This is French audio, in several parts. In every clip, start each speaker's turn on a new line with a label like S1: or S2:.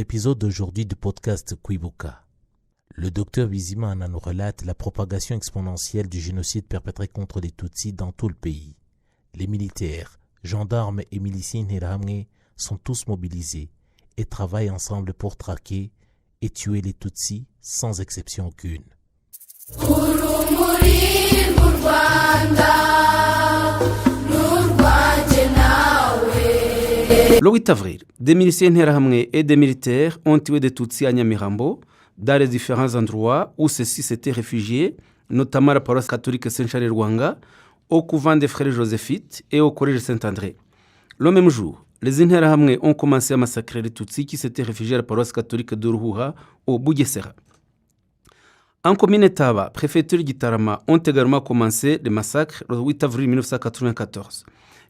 S1: l'épisode d'aujourd'hui du podcast Kwibuka, le docteur Bizimana nous relate la propagation exponentielle du génocide perpétré contre les Tutsis dans tout le pays. Les militaires, gendarmes et miliciens Interahamwe sont tous mobilisés et travaillent ensemble pour traquer et tuer les Tutsis sans exception aucune.
S2: Le 8 avril, des miliciens Interahamwe et des militaires ont tué des Tutsis à Nyamirambo, dans les différents endroits où ceux-ci s'étaient réfugiés, notamment à la paroisse catholique Saint-Charles-Rwanga, au couvent des frères Joséphites et au collège Saint-André. Le même jour, les Interahamwe ont commencé à massacrer les Tutsis qui s'étaient réfugiés à la paroisse catholique de Ruhuha, au Bugesera. En commune Taba, préfecture Gitarama, ont également commencé les massacres le 8 avril 1994.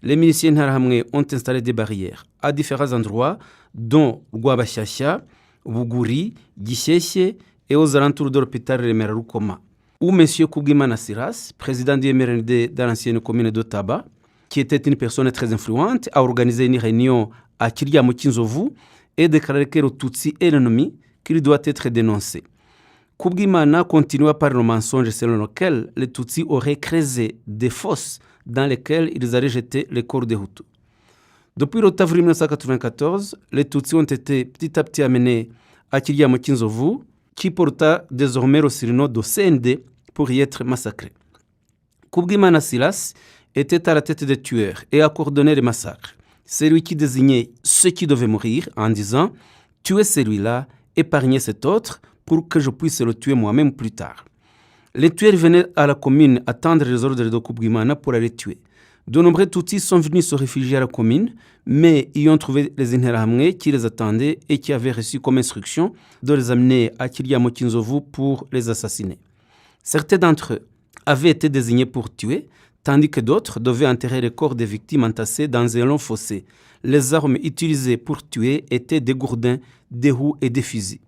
S2: Les miliciens Interahamwe ont installé des barrières à différents endroits, dont Rwabashasha, Buguri, Gisheshe et aux alentours de l'hôpital Remera Rukoma, où M. Kubwimana Silas, président du MRND dans l'ancienne commune de Taba, qui était une personne très influente, a organisé une réunion à Kiryamukinzovu et déclaré que le Tutsi est l'ennemi, qu'il doit être dénoncé. Kubwimana continua par le mensonge selon lequel les Tutsis auraient creusé des fosses dans lesquelles ils allaient jeter les corps des Hutus. Depuis le avril 1994, les Tutsis ont été petit à petit amenés à Kiryamukinzovu, qui porta désormais le surnom de CND pour y être massacrés. Kubwimana Silas était à la tête des tueurs et a coordonné les massacres. C'est lui qui désignait ceux qui devaient mourir en disant « Tuez celui-là, épargnez cet autre pour que je puisse le tuer moi-même plus tard ». Les tueurs venaient à la commune attendre les ordres de Kubwimana pour aller tuer. De nombreux Tutsis sont venus se réfugier à la commune, mais y ont trouvé les Interahamwe qui les attendaient et qui avaient reçu comme instruction de les amener à Kiryamukinzovu pour les assassiner. Certains d'entre eux avaient été désignés pour tuer, tandis que d'autres devaient enterrer les corps des victimes entassés dans un long fossé. Les armes utilisées pour tuer étaient des gourdins, des roues et des fusils.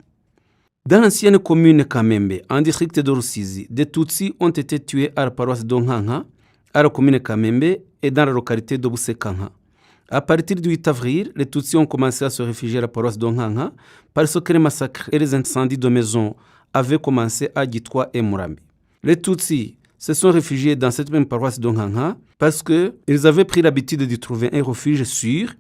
S2: Dans l'ancienne commune Kamembe, en district de Rusizi, des Tutsis ont été tués à la paroisse d'Onkanka, à la commune Kamembe et dans la localité de Busekanka. À partir du 8 avril, les Tutsis ont commencé à se réfugier à la paroisse d'Onkanka parce que les massacres et les incendies de maisons avaient commencé à Gitwa et Murambi. Les Tutsis se sont réfugiés dans cette même paroisse d'Onkanka parce qu'ils avaient pris l'habitude de trouver un refuge sûr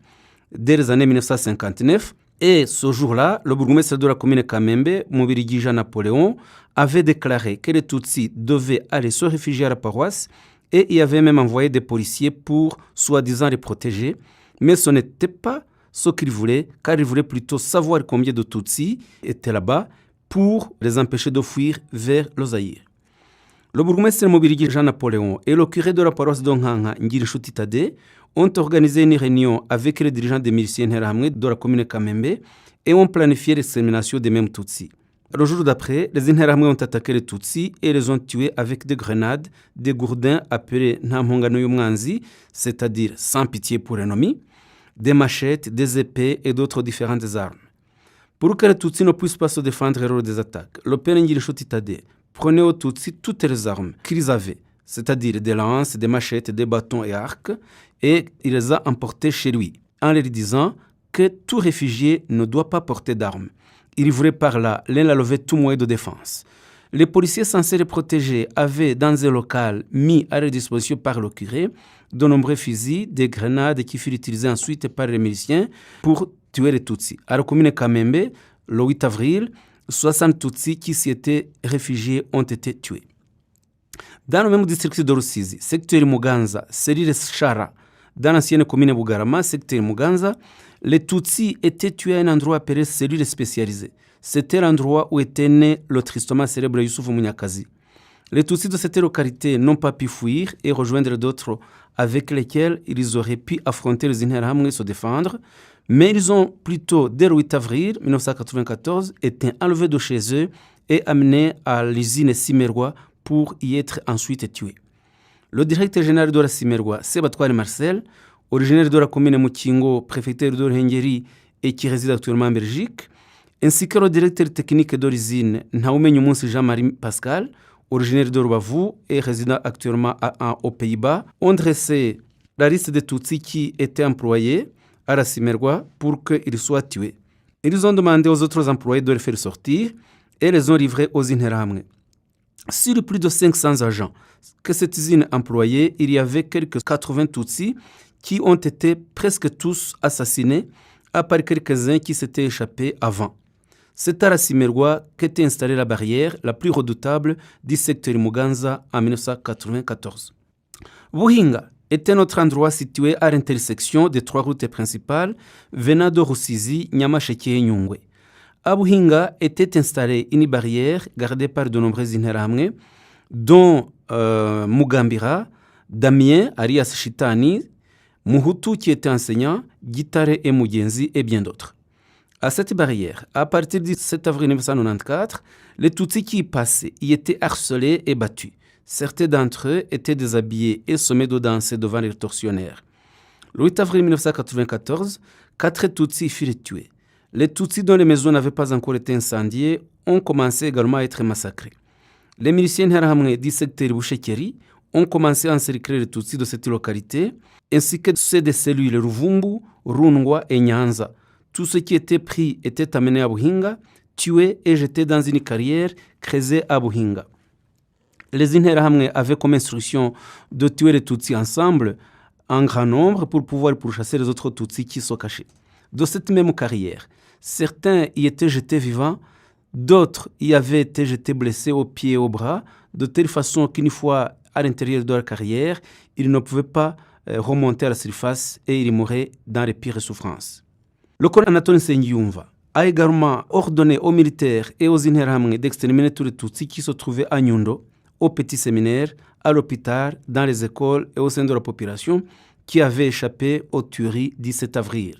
S2: dès les années 1959. Et ce jour-là, le bourgmestre de la commune Kamembe, Mubirigi Jean-Napoléon, avait déclaré que les Tutsis devaient aller se réfugier à la paroisse et y avait même envoyé des policiers pour, soi-disant, les protéger. Mais ce n'était pas ce qu'ils voulaient, car ils voulaient plutôt savoir combien de Tutsis étaient là-bas pour les empêcher de fuir vers le Zaïre. Le bourgmestre Mubirigi Jean-Napoléon et le curé de la paroisse d'Onkanka, Ngirishuti Tade, ont organisé une réunion avec les dirigeants des miliciens Interahamwe de la commune Kamembe et ont planifié l'extermination des mêmes Tutsis. Le jour d'après, les Interahamwe ont attaqué les Tutsis et les ont tués avec des grenades, des gourdins appelés Ntampongano y'umwanzi, c'est-à-dire sans pitié pour l'ennemi, des machettes, des épées et d'autres différentes armes. Pour que les Tutsis ne puissent pas se défendre lors des attaques, le père Ngirishuti Tade prenait aux Tutsis toutes les armes qu'ils avaient, c'est-à-dire des lances, des machettes, des bâtons et arcs, et il les a emportés chez lui, en leur disant que tout réfugié ne doit pas porter d'armes. Il voulait par là l'enlever tout moyen de défense. Les policiers censés les protéger avaient, dans un local mis à leur disposition par le curé, de nombreux fusils, des grenades qui furent utilisées ensuite par les miliciens pour tuer les Tutsis. À la commune Kamembe, le 8 avril, 60 Tutsis qui s'y étaient réfugiés ont été tués. Dans le même district de Rusizi, secteur Muganza, Serire Shara, dans l'ancienne commune Bugarama, secteur Muganza, les Tutsis étaient tués à un endroit appelé cellule spécialisée. C'était l'endroit où était né le tristement célèbre Youssouf Munyakazi. Les Tutsis de cette localité n'ont pas pu fuir et rejoindre d'autres avec lesquels ils auraient pu affronter les Interahamwe et se défendre, mais ils ont plutôt, dès le 8 avril 1994, été enlevés de chez eux et amenés à l'usine Simerwa pour y être ensuite tués. Le directeur général de la Simerwa, Sebatware Marcel, originaire de la commune Mukingo, préfecture de Ruhengeri et qui réside actuellement en Belgique, ainsi que le directeur technique de l'usine Ntawumenyumunsi Jean-Marie Pascal, originaire de Rubavu et résident actuellement aux Pays-Bas, ont dressé la liste des Tutsis qui étaient employés à la Simerwa pour qu'ils soient tués. Ils ont demandé aux autres employés de les faire sortir et les ont livrés aux Interahamwe. Sur plus de 500 agents que cette usine employait, il y avait quelques 80 Tutsis qui ont été presque tous assassinés, à part quelques-uns qui s'étaient échappés avant. C'est à Rasimerwa qu'était installée la barrière la plus redoutable du secteur Muganza en 1994. Buhinga était notre endroit situé à l'intersection des 3 routes principales venant de Rusizi, Nyamasheke et Nyungwe. À Buhinga était installée une barrière gardée par de nombreux Interahamwe, dont Mugambira, Damien, alias Shitani, Muhutu qui était enseignant, Gitare et Mugenzi et bien d'autres. À cette barrière, à partir du 7 avril 1994, les Tutsis qui y passaient y étaient harcelés et battus. Certains d'entre eux étaient déshabillés et sommés de danser devant les tortionnaires. Le 8 avril 1994, 4 Tutsis furent tués. Les Tutsis dont les maisons n'avaient pas encore été incendiées ont commencé également à être massacrés. Les miliciens Interahamwe du secteur Bushekeri ont commencé à encercler les Tutsis de cette localité, ainsi que ceux des cellules Ruvumbu, Rungwa et Nyanza. Tous ceux qui étaient pris étaient amenés à Buhinga, tués et jetés dans une carrière creusée à Buhinga. Les Interahamwe avaient comme instruction de tuer les Tutsis ensemble, en grand nombre, pour pouvoir pourchasser les autres Tutsis qui se cachaient. De cette même carrière, certains y étaient jetés vivants, d'autres y avaient été jetés blessés aux pieds et aux bras, de telle façon qu'une fois à l'intérieur de leur carrière, ils ne pouvaient pas remonter à la surface et ils mouraient dans les pires souffrances. Le colonel Anatole Nsengiyumva a également ordonné aux militaires et aux Interahamwe d'exterminer tous les Tutsis qui se trouvaient à Nyundo, au petit séminaire, à l'hôpital, dans les écoles et au sein de la population qui avaient échappé aux tueries du 7 avril.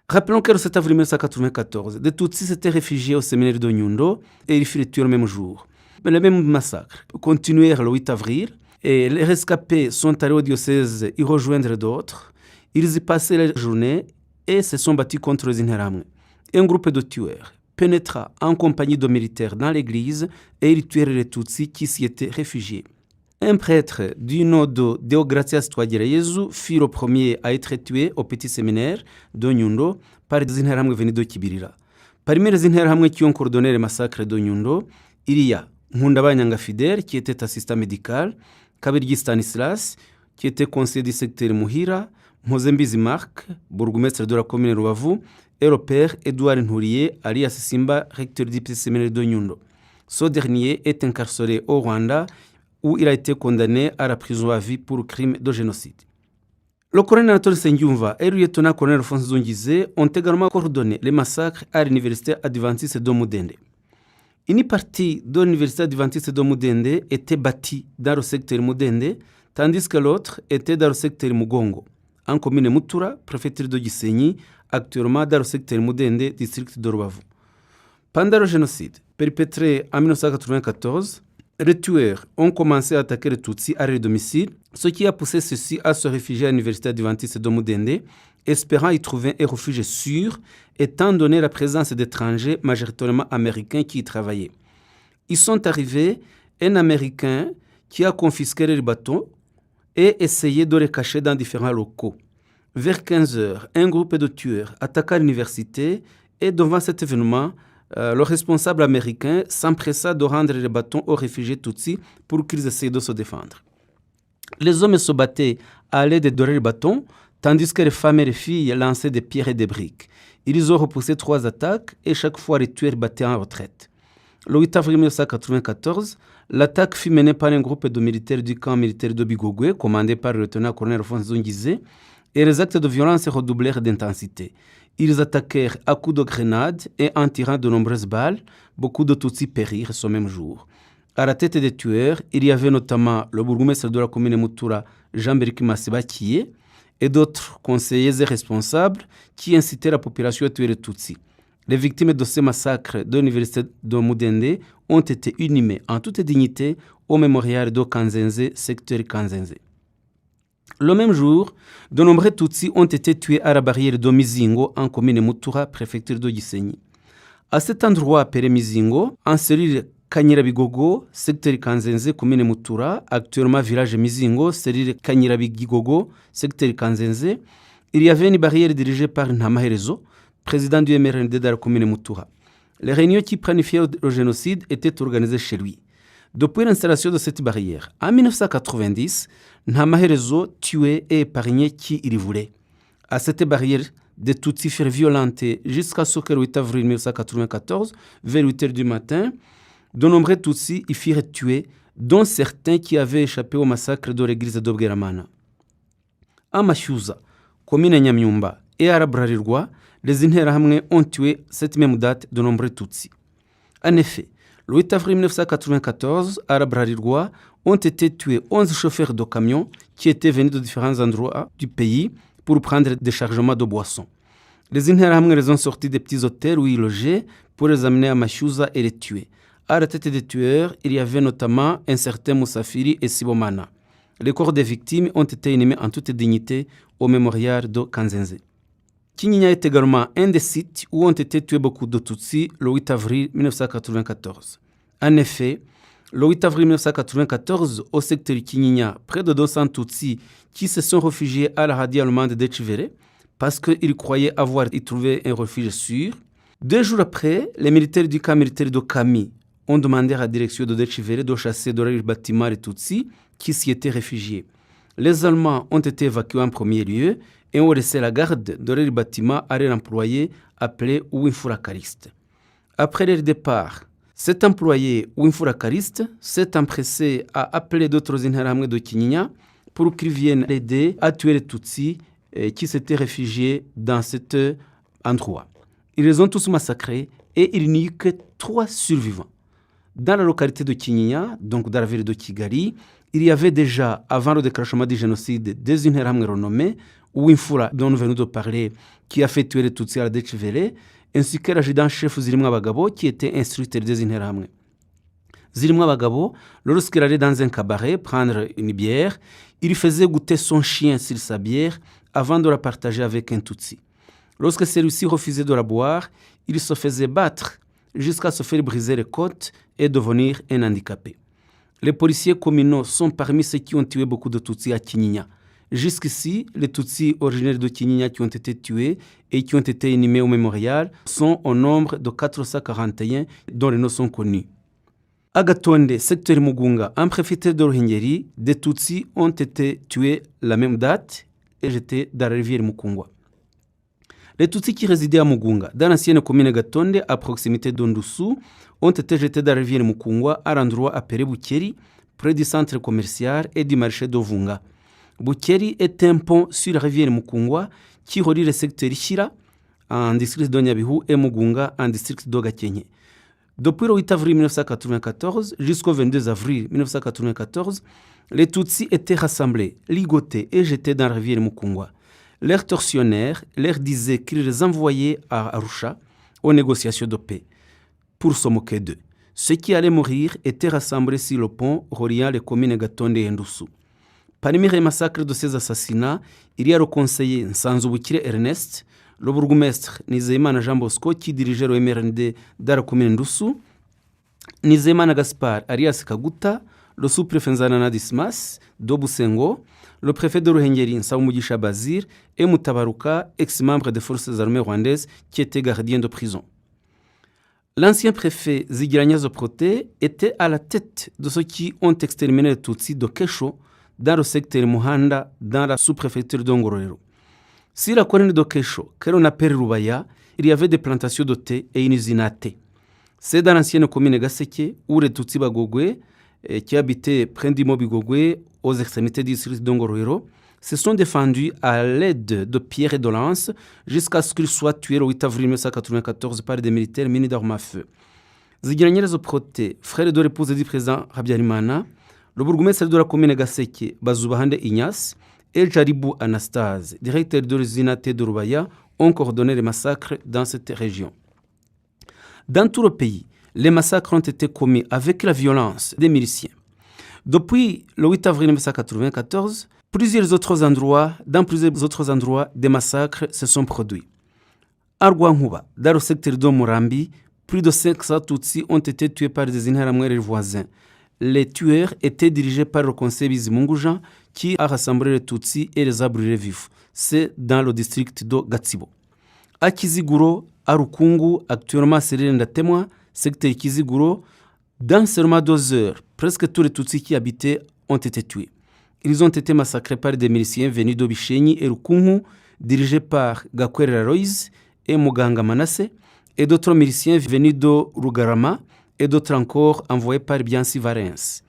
S2: Rappelons que le 7 avril 1994, des Tutsis s'étaient réfugiés au séminaire de Nyundo et ils furent tués le même jour. Mais le même massacre continuèrent le 8 avril et les rescapés sont allés au diocèse y rejoindre d'autres. Ils y passaient la journée et se sont battus contre les Interahamwe. Un groupe de tueurs pénétra en compagnie de militaires dans l'église et ils tuèrent les Tutsis qui s'y étaient réfugiés. Un prêtre du nom de Deogratias Twagirayezu fut le premier à être tué au petit séminaire de Nyundo par des Interahamwe venus de Kibirira. Parmi les Interahamwe qui ont coordonné le massacre de Nyundo, il y a Nkundabanyanga Fidèle qui était assistant médical, Kabirigi Stanislas qui était conseiller du secteur Muhira, Mpozembizi Marc, bourgmestre de la commune Rubavu, et le père Edouard Nturiye, alias Simba, recteur du petit séminaire de Nyundo. Ce dernier est incarcéré au Rwanda où il a été condamné à la prison à vie pour crime de génocide. Le colonel Anatole Nsengiyumva et le lieutenant-colonel Alphonse Zungize ont également coordonné les massacres à l'université adventiste de Mudende. Une partie de l'université adventiste de Mudende était bâtie dans le secteur Mudende, tandis que l'autre était dans le secteur Mugongo, en commune Mutura, préfecture de Gisenyi, actuellement dans le secteur Mudende, district de Rubavu. Pendant le génocide, perpétré en 1994, les tueurs ont commencé à attaquer les Tutsis à leur domicile, ce qui a poussé ceux-ci à se réfugier à l'université adventiste de Mudende, espérant y trouver un refuge sûr, étant donné la présence d'étrangers majoritairement américains qui y travaillaient. Ils sont arrivés, un Américain qui a confisqué les bateaux et essayé de les cacher dans différents locaux. Vers 15 heures, un groupe de tueurs attaqua l'université et devant cet événement, le responsable américain s'empressa de rendre les bâtons aux réfugiés Tutsis pour qu'ils essayent de se défendre. Les hommes se battaient à l'aide de leurs bâtons, tandis que les femmes et les filles lançaient des pierres et des briques. Ils ont repoussé 3 attaques et chaque fois les tueurs battaient en retraite. Le 8 avril 1994, l'attaque fut menée par un groupe de militaires du camp militaire de Bigogwe, commandé par le lieutenant-colonel Alphonse Zungize, et les actes de violence redoublèrent d'intensité. Ils attaquèrent à coups de grenades et en tirant de nombreuses balles. Beaucoup de Tutsis périrent ce même jour. À la tête des tueurs, il y avait notamment le bourgmestre de la commune Mutura, Jean-Berki Masiba Kiye, et d'autres conseillers et responsables qui incitaient la population à tuer les Tutsis. Les victimes de ces massacres de l'université de Mudende ont été inhumées en toute dignité au mémorial de Kanzenze, secteur Kanzenze. Le même jour, de nombreux Tutsis ont été tués à la barrière de Mizingo en commune Mutura, préfecture de Gisenyi. À cet endroit appelé Mizingo, en cellule Kanyirabigogo, secteur Kanzenze, commune Mutura, actuellement village Mizingo, cellule Kanyirabigogo, secteur Kanzenze, il y avait une barrière dirigée par Ntamaherezo, président du MRND de la commune Mutura. Les réunions qui planifiaient le génocide étaient organisées chez lui. Depuis l'installation de cette barrière, en 1990, Ntamaherezo tuait et épargnait qui il voulait. À cette barrière, des Tutsis furent violentés jusqu'à ce que le 8 avril 1994, vers 8 h du matin, de nombreux Tutsis y furent tués, dont certains qui avaient échappé au massacre de l'église de Bweramana. À Mashyuza, commune Nyamyumba et à Rabrarirwa, les Interahamwe ont tué cette même date de nombreux Tutsis. En effet, le 8 avril 1994, à Rabrarirwa, ont été tués 11 chauffeurs de camions qui étaient venus de différents endroits du pays pour prendre des chargements de boissons. Les Interahamwe les ont sortis des petits hôtels où ils logeaient pour les amener à Mashyuza et les tuer. À la tête des tueurs, il y avait notamment un certain Moussafiri et Sibomana. Les corps des victimes ont été inhumés en toute dignité au mémorial de Kanzenze. Kinyinya est également un des sites où ont été tués beaucoup de Tutsis le 8 avril 1994. En effet, le 8 avril 1994, au secteur Kinyinya, près de 200 Tutsis qui se sont réfugiés à la radio allemande de Chivere parce qu'ils croyaient avoir y trouvé un refuge sûr. 2 jours après, les militaires du camp militaire de Kami ont demandé à la direction de Chivere de chasser de leur bâtiment les Tutsis qui s'y étaient réfugiés. Les Allemands ont été évacués en premier lieu et ont laissé la garde de leur bâtiment à leur employé appelé Winfura Kariste. Après leur départ, cet employé Winfura Kariste s'est empressé à appeler d'autres Interahamwe de Kinyinya pour qu'ils viennent l'aider à tuer les Tutsis qui s'étaient réfugiés dans cet endroit. Ils les ont tous massacrés et il n'y eut que 3 survivants. Dans la localité de Kinyinya, donc dans la ville de Kigali, il y avait déjà, avant le déclenchement du génocide, des Interahamwe renommés, Winfura, dont nous venons de parler, qui a fait tuer les Tutsis à la Decivele, ainsi que l'adjudant-chef Zirimwa Bagabo, qui était instructeur des Interahamwe. Zirimwa Bagabo, lorsqu'il allait dans un cabaret prendre une bière, il faisait goûter son chien sur sa bière avant de la partager avec un Tutsi. Lorsque celui-ci refusait de la boire, il se faisait battre jusqu'à se faire briser les côtes et devenir un handicapé. Les policiers communaux sont parmi ceux qui ont tué beaucoup de Tutsis à Kinyinya. Jusqu'ici, les Tutsis originaires de Kinyinya qui ont été tués et qui ont été inhumés au mémorial sont au nombre de 441 dont les noms sont connus. À Gatonde, secteur Mugunga, en préfecture de Ruhengeri, des Tutsis ont été tués la même date et jetés dans la rivière Mukungwa. Les Tutsis qui résidaient à Mugunga, dans l'ancienne commune Gatonde, à proximité d'Ondusu, ont été jetés dans la rivière Mukungwa à l'endroit appelé Bukeri, près du centre commercial et du marché d'Ovunga. Bukeri est un pont sur la rivière Mukungwa qui relie le secteur Shira en district de Nyabihu et Mugunga en district de Gakenke. Depuis le 8 avril 1994 jusqu'au 22 avril 1994, les Tutsis étaient rassemblés, ligotés et jetés dans la rivière Mukungwa. Leurs tortionnaires leur disaient qu'ils les envoyaient à Arusha aux négociations de paix pour se moquer d'eux. Ceux qui allaient mourir étaient rassemblés sur le pont reliant les communes Gatonde et Ndusu. Parmi les massacres de ces assassinats, il y a le conseiller Nsanzubukire Ernest, le bourgmestre Nizeyimana Jean Bosco qui dirigeait le MRND dans la commune Ndusu, Nizeyimana Gaspard alias Kaguta, le sous-préfet Nzanana Dismas, Dobusengo, le préfet de Ruhengeri Nsawumugisha Bazir et Mutabaruka, ex-membre des forces armées rwandaises qui était gardien de prison. L'ancien préfet Zigiranyazo Prote était à la tête de ceux qui ont exterminé les Tutsis de Kesho dans le secteur Muhanda, dans la sous-préfecture de Ngororero. Sur la colline de Kesho, que l'on appelle Rubaya, il y avait des plantations de thé et une usine à thé. C'est dans l'ancienne commune Gaseke où les Tutsis Bagogwe, qui habitaient près du Mobigogwe, aux extrémités du district de Ngororero, se sont défendus à l'aide de pierres et de lances jusqu'à ce qu'ils soient tués le 8 avril 1994 par des militaires munis d'armes à feu. Zigiranyerezo Prote, frère de l'épouse du président Habyarimana, le bourgmestre de la commune Gaseke, Bazubahande Ignace, et Jaribou Anastase, directeur de l'usine de Rubaya, ont coordonné les massacres dans cette région. Dans tout le pays, les massacres ont été commis avec la violence des miliciens. Depuis le 8 avril 1994, dans plusieurs autres endroits, des massacres se sont produits. À Rwankuba, dans le secteur de Murambi, plus de 500 Tutsis ont été tués par des Interahamwe et les voisins. Les tueurs étaient dirigés par le conseil Bizimungu Jean qui a rassemblé les Tutsis et les a brûlés vifs. C'est dans le district de Gatsibo. à Kiziguro, à Rukungu, actuellement Serire Ndatemwa, secteur Kiziguro. Dans seulement 2 heures, presque tous les Tutsis qui habitaient ont été tués. Ils ont été massacrés par des miliciens venus d'Obishenyi et Rukungu, dirigés par Gakwerera Loïse et Muganga Manasse, et d'autres miliciens venus de Rugarama, et d'autres encore envoyés par Biansi Varens.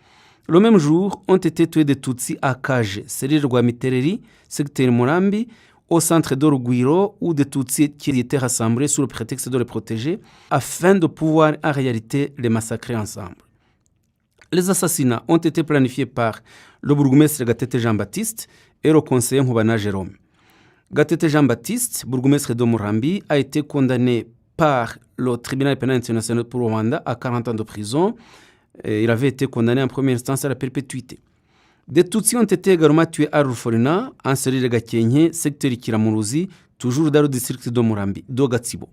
S2: Le même jour, ont été tués des Tutsis à Kaje, Serire Rwamitereri, secteur Murambi, au centre de Rugwiro, où des Tutsis qui étaient rassemblés sous le prétexte de les protéger, afin de pouvoir en réalité les massacrer ensemble. Les assassinats ont été planifiés par le bourgmestre Gatete Jean-Baptiste et le conseiller Nkubana Jérôme. Gatete Jean-Baptiste, bourgmestre de Murambi, a été condamné par le tribunal pénal international pour Rwanda à 40 ans de prison. Il avait été condamné en première instance à la perpétuité. Des Tutsis ont été également tués à Ruforina, en Serire Gakenke, secteur Kiramuruzi, toujours dans le district de Murambi, de Gatsibo.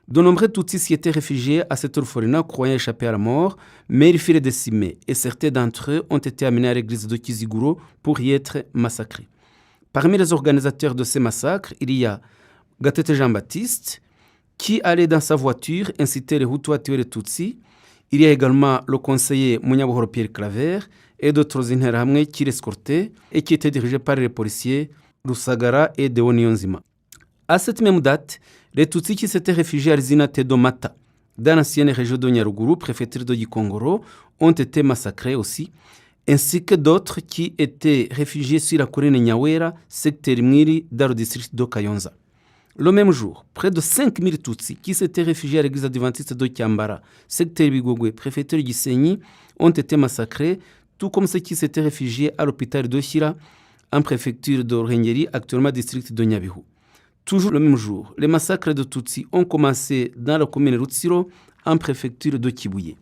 S2: De nombreux Tutsis s'y étaient réfugiés à cette Ruforina, croyant échapper à la mort, mais ils furent décimés et certains d'entre eux ont été amenés à l'église de Kiziguro pour y être massacrés. Parmi les organisateurs de ces massacres, il y a Gatete Jean-Baptiste, qui allait dans sa voiture inciter les Hutus à tuer les Tutsis. Il y a également le conseiller Munyabuhoro Pierre Claver et d'autres Interahamwe qui l'escortaient et qui étaient dirigés par les policiers Rusagara et Deo Niyonzima. À cette même date, les Tutsis qui s'étaient réfugiés à Rizina Tedomata, dans l'ancienne région de Nyaruguru, préfecture de Gikongoro, ont été massacrés aussi, ainsi que d'autres qui étaient réfugiés sur la colline Nyawera, secteur Mwiri, dans le district de Kayonza. Le même jour, près de 5000 Tutsis qui s'étaient réfugiés à l'église adventiste de Kiambara, secteur Bigogwe, préfecture de Gisenyi, ont été massacrés, tout comme ceux qui s'étaient réfugiés à l'hôpital de Shira, en préfecture de Ruhengeri, actuellement district de Nyabihu. Toujours le même jour, les massacres de Tutsis ont commencé dans la commune Rutsiro, en préfecture de Kibuye.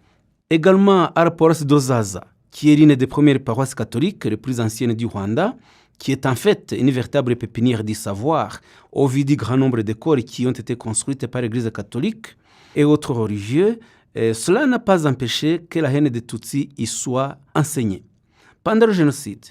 S2: Également à la paroisse d'Ozaza, qui est l'une des premières paroisses catholiques les plus anciennes du Rwanda, qui est en fait une véritable pépinière du savoir, au vu du grand nombre d'écoles qui ont été construites par l'Église catholique et autres religieux, cela n'a pas empêché que la haine des Tutsis y soit enseignée. Pendant le génocide,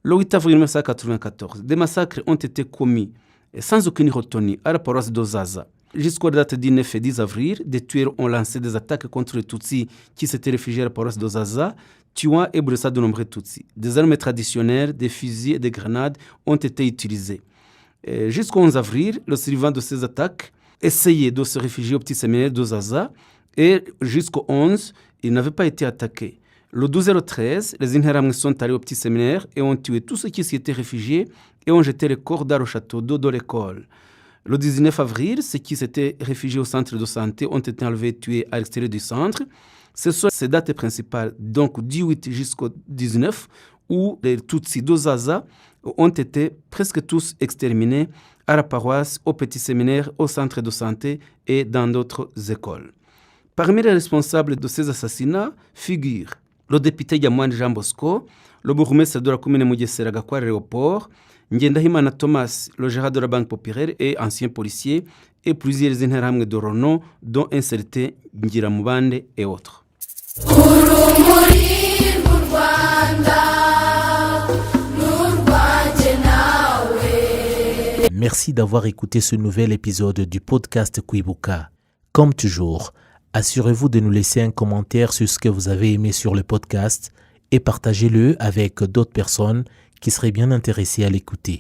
S2: le 8 avril 1994, des massacres ont été commis sans aucune retenue à la paroisse d'Ozaza. Jusqu'aux dates du 9 et 10 avril, des tueurs ont lancé des attaques contre les Tutsis qui s'étaient réfugiés à la paroisse d'Ozaza, tuant et blessant de nombreux Tutsis. Des armes traditionnelles, des fusils et des grenades ont été utilisés. Jusqu'au 11 avril, le survivant de ces attaques essayait de se réfugier au petit séminaire d'Ozaza et jusqu'au 11, il n'avait pas été attaqué. Le 12 et le 13, les Interahamwe sont allés au petit séminaire et ont tué tous ceux qui s'y étaient réfugiés et ont jeté les corps dans le château d'eau de l'école. Le 19 avril, ceux qui s'étaient réfugiés au centre de santé ont été enlevés et tués à l'extérieur du centre. Ce sont ces dates principales, donc du 8 jusqu'au 19, où les Tutsis d'Ozaza ont été presque tous exterminés à la paroisse, au petit séminaire, au centre de santé et dans d'autres écoles. Parmi les responsables de ces assassinats figurent le député Yamwani Jean Bosco, le bourgmestre de la commune Mugesera Gakware Léopold, Ngendahimana Thomas, le gérant de la Banque populaire et ancien policier, et plusieurs Interahamwe de renom, dont un certain Ngiramubande et autres.
S1: Merci d'avoir écouté ce nouvel épisode du podcast Kwibuka. Comme toujours, assurez-vous de nous laisser un commentaire sur ce que vous avez aimé sur le podcast et partagez-le avec d'autres personnes qui seraient bien intéressées à l'écouter.